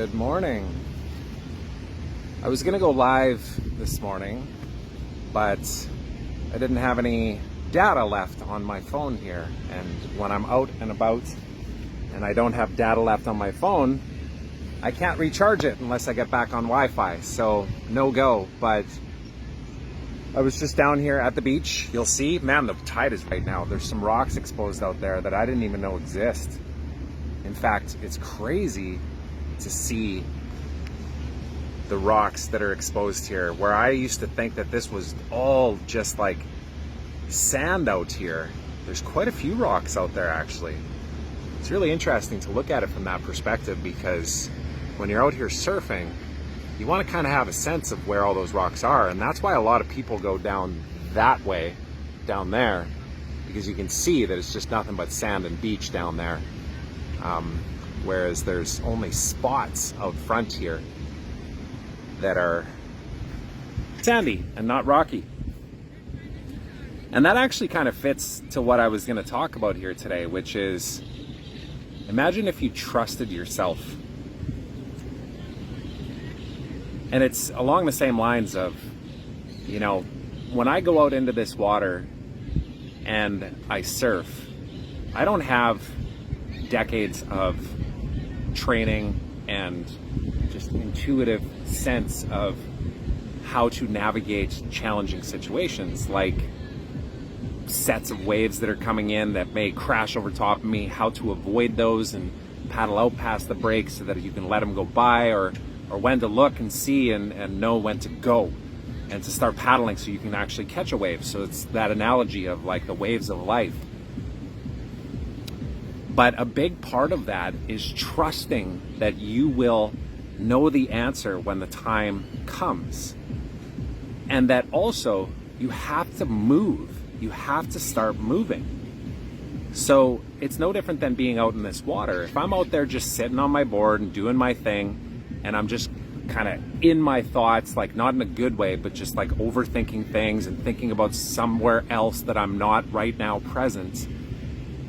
Good morning. I was gonna go live this morning, but I didn't have any data left on my phone here. And when I'm out and about and I don't have data left on my phone, I can't recharge it unless I get back on Wi-Fi. So no go. But I was just down here at the beach. You'll see, man, the tide is right now. There's some rocks exposed out there that I didn't even know exist. In fact, it's crazy to see the rocks that are exposed here, where I used to think that this was all just like sand out here. There's quite a few rocks out there actually. It's really interesting to look at it from that perspective, because when you're out here surfing, you want to kind of have a sense of where all those rocks are, and that's why a lot of people go down that way, down there, because you can see that it's just nothing but sand and beach down there. Whereas there's only spots out front here that are sandy and not rocky. And that actually kind of fits to what I was going to talk about here today, which is, imagine if you trusted yourself. And it's along the same lines of, you know, when I go out into this water and I surf, I don't have decades of training and just intuitive sense of how to navigate challenging situations, like sets of waves that are coming in that may crash over top of me, how to avoid those and paddle out past the breaks so that you can let them go by, or when to look and see and know when to go and to start paddling so you can actually catch a wave. So it's that analogy of like the waves of life. But a big part of that is trusting that you will know the answer when the time comes. And that also you have to move. You have to start moving. So it's no different than being out in this water. If I'm out there just sitting on my board and doing my thing, and I'm just kind of in my thoughts, like not in a good way, but just like overthinking things and thinking about somewhere else that I'm not right now present,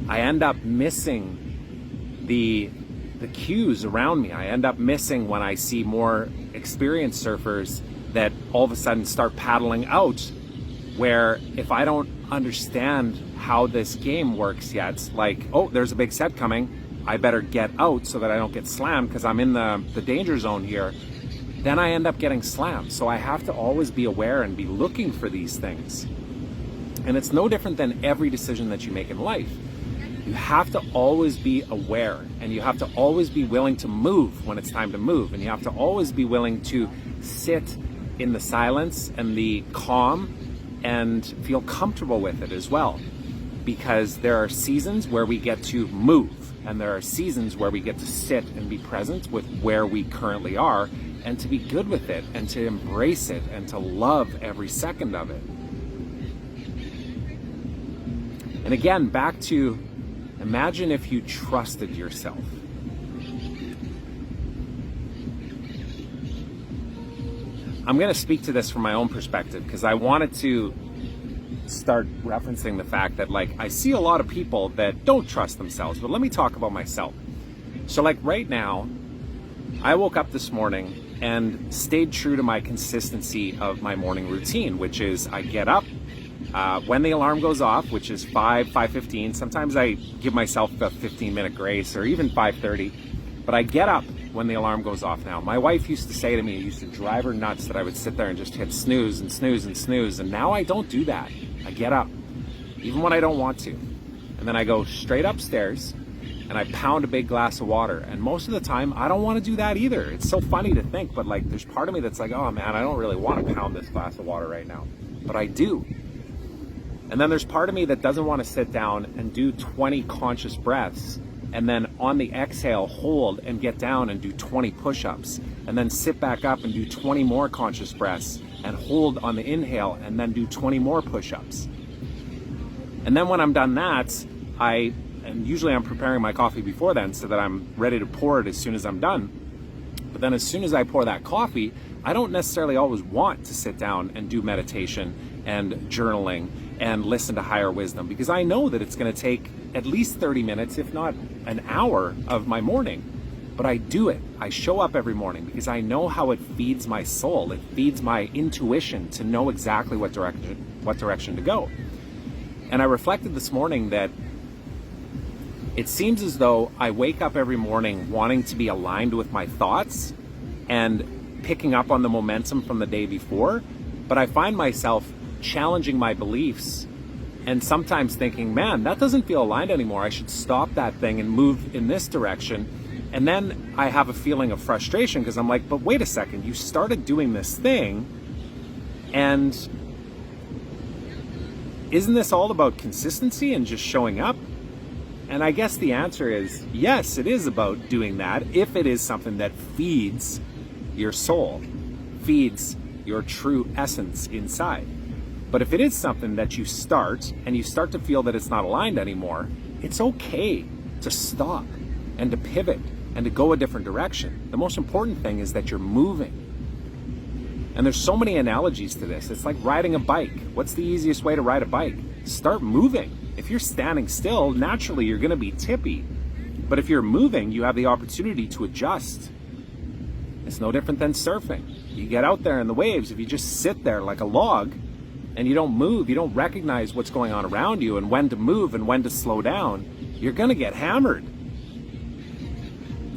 I end up missing the cues around me. I end up missing when I see more experienced surfers that all of a sudden start paddling out, where if I don't understand how this game works yet, like, oh, there's a big set coming, I better get out so that I don't get slammed because I'm in the danger zone here, then I end up getting slammed. So I have to always be aware and be looking for these things. And it's no different than every decision that you make in life. You have to always be aware, and you have to always be willing to move when it's time to move, and you have to always be willing to sit in the silence and the calm and feel comfortable with it as well. Because there are seasons where we get to move, and there are seasons where we get to sit and be present with where we currently are, and to be good with it, and to embrace it, and to love every second of it. And again, back to, imagine if you trusted yourself. I'm going to speak to this from my own perspective, because I wanted to start referencing the fact that, like, I see a lot of people that don't trust themselves, but let me talk about myself. So like right now, I woke up this morning and stayed true to my consistency of my morning routine, which is I get up when the alarm goes off, which is 5:15. Sometimes I give myself a 15-minute grace, or even 5:30, but I get up when the alarm goes off now. My wife used to say to me, it used to drive her nuts that I would sit there and just hit snooze and snooze and snooze, and now I don't do that. I get up, even when I don't want to. And then I go straight upstairs and I pound a big glass of water. And most of the time, I don't want to do that either. It's so funny to think, but like there's part of me that's like, oh man, I don't really want to pound this glass of water right now. But I do. And then there's part of me that doesn't want to sit down and do 20 conscious breaths, and then on the exhale, hold and get down and do 20 push-ups, and then sit back up and do 20 more conscious breaths, and hold on the inhale, and then do 20 more push-ups. And then when I'm done that, and usually I'm preparing my coffee before then so that I'm ready to pour it as soon as I'm done. But then as soon as I pour that coffee, I don't necessarily always want to sit down and do meditation and journaling and listen to higher wisdom, because I know that it's going to take at least 30 minutes, if not an hour of my morning. but I do it. I show up every morning because I know how it feeds my soul. It feeds my intuition to know exactly what direction to go. And I reflected this morning that it seems as though I wake up every morning wanting to be aligned with my thoughts and picking up on the momentum from the day before, but I find myself challenging my beliefs and sometimes thinking, man, that doesn't feel aligned anymore. I should stop that thing and move in this direction. And then I have a feeling of frustration because I'm like, but wait a second, you started doing this thing, and isn't this all about consistency and just showing up? And I guess the answer is yes, it is about doing that if it is something that feeds your soul, feeds your true essence inside. But if it is something that you start and you start to feel that it's not aligned anymore, it's okay to stop and to pivot and to go a different direction. The most important thing is that you're moving. And there's so many analogies to this. It's like riding a bike. What's the easiest way to ride a bike? Start moving. If you're standing still, naturally you're going to be tippy. But if you're moving, you have the opportunity to adjust. It's no different than surfing. You get out there in the waves. If you just sit there like a log and you don't move, you don't recognize what's going on around you and when to move and when to slow down, you're going to get hammered.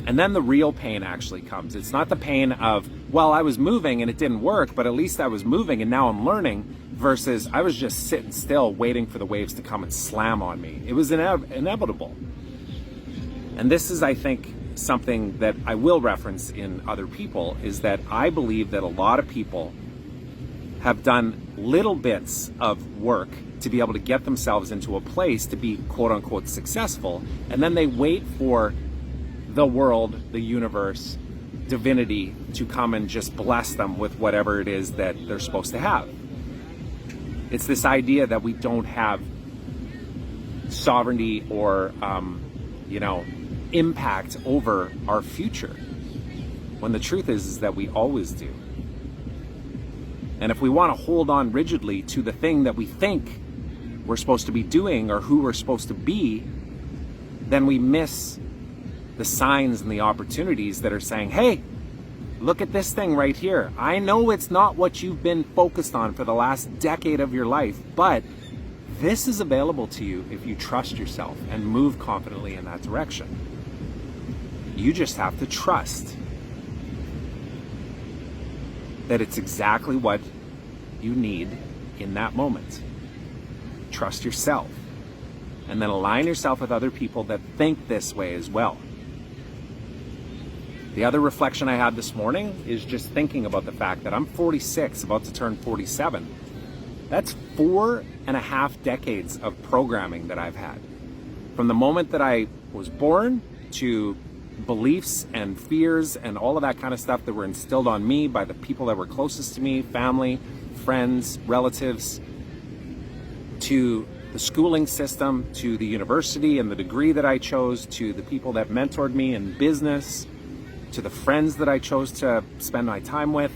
And then the real pain actually comes. It's not the pain of, well, I was moving and it didn't work, but at least I was moving and now I'm learning, versus I was just sitting still waiting for the waves to come and slam on me. It was inevitable. And this is, I think, something that I will reference in other people, is that I believe that a lot of people have done little bits of work to be able to get themselves into a place to be quote unquote successful, and then they wait for the world, the universe, divinity to come and just bless them with whatever it is that they're supposed to have. It's this idea that we don't have sovereignty or, impact over our future, when the truth is that we always do. And if we want to hold on rigidly to the thing that we think we're supposed to be doing or who we're supposed to be, then we miss the signs and the opportunities that are saying, hey, look at this thing right here. I know it's not what you've been focused on for the last decade of your life, but this is available to you if you trust yourself and move confidently in that direction. You just have to trust that it's exactly what you need in that moment. Trust yourself, and then align yourself with other people that think this way as well. The other reflection I had this morning is just thinking about the fact that I'm 46, about to turn 47. That's 4.5 decades of programming that I've had. From the moment that I was born to beliefs and fears and all of that kind of stuff that were instilled on me by the people that were closest to me, family, friends, relatives, to the schooling system, to the university and the degree that I chose, to the people that mentored me in business, to the friends that I chose to spend my time with,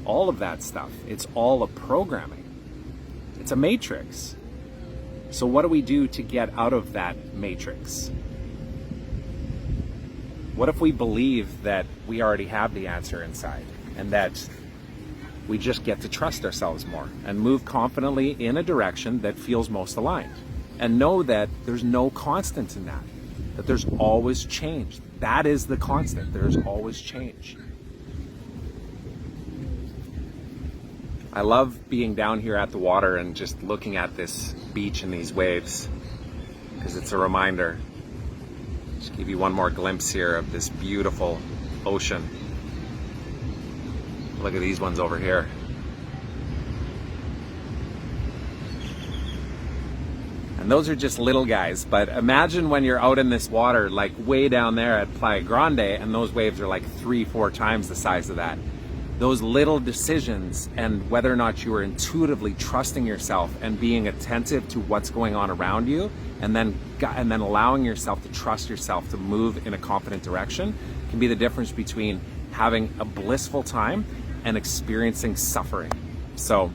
all of that stuff. It's all a programming. It's a matrix. So what do we do to get out of that matrix? What if we believe that we already have the answer inside and that we just get to trust ourselves more and move confidently in a direction that feels most aligned, and know that there's no constant in that there's always change. That is the constant. There's always change. I love being down here at the water and just looking at this beach and these waves, because it's a reminder. Just give you one more glimpse here of this beautiful ocean. Look at these ones over here. And those are just little guys, but imagine when you're out in this water, like way down there at Playa Grande, and those waves are like 3-4 times the size of that. Those little decisions, and whether or not you are intuitively trusting yourself and being attentive to what's going on around you, and then allowing yourself to trust yourself to move in a confident direction, can be the difference between having a blissful time and experiencing suffering. So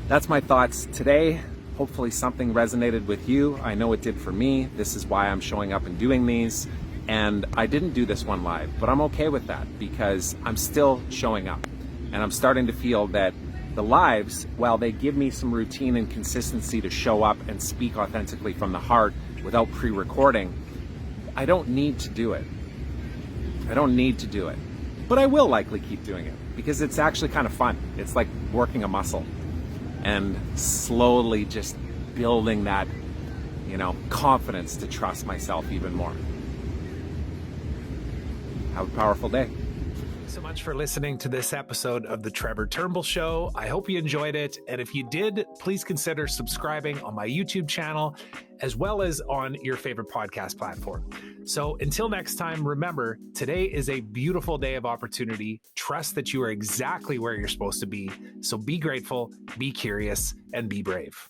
that's my thoughts today. Hopefully something resonated with you. I know it did for me. This is why I'm showing up and doing these. And I didn't do this one live, but I'm okay with that because I'm still showing up. And I'm starting to feel that the lives, while they give me some routine and consistency to show up and speak authentically from the heart without pre-recording, I don't need to do it. I don't need to do it. But I will likely keep doing it because it's actually kind of fun. It's like working a muscle and slowly just building that, confidence to trust myself even more. Have a powerful day. Thanks so much for listening to this episode of the Trevor Turnbull Show. I hope you enjoyed it. And if you did, please consider subscribing on my YouTube channel, as well as on your favorite podcast platform. So until next time, remember, today is a beautiful day of opportunity. Trust that you are exactly where you're supposed to be. So be grateful, be curious, and be brave.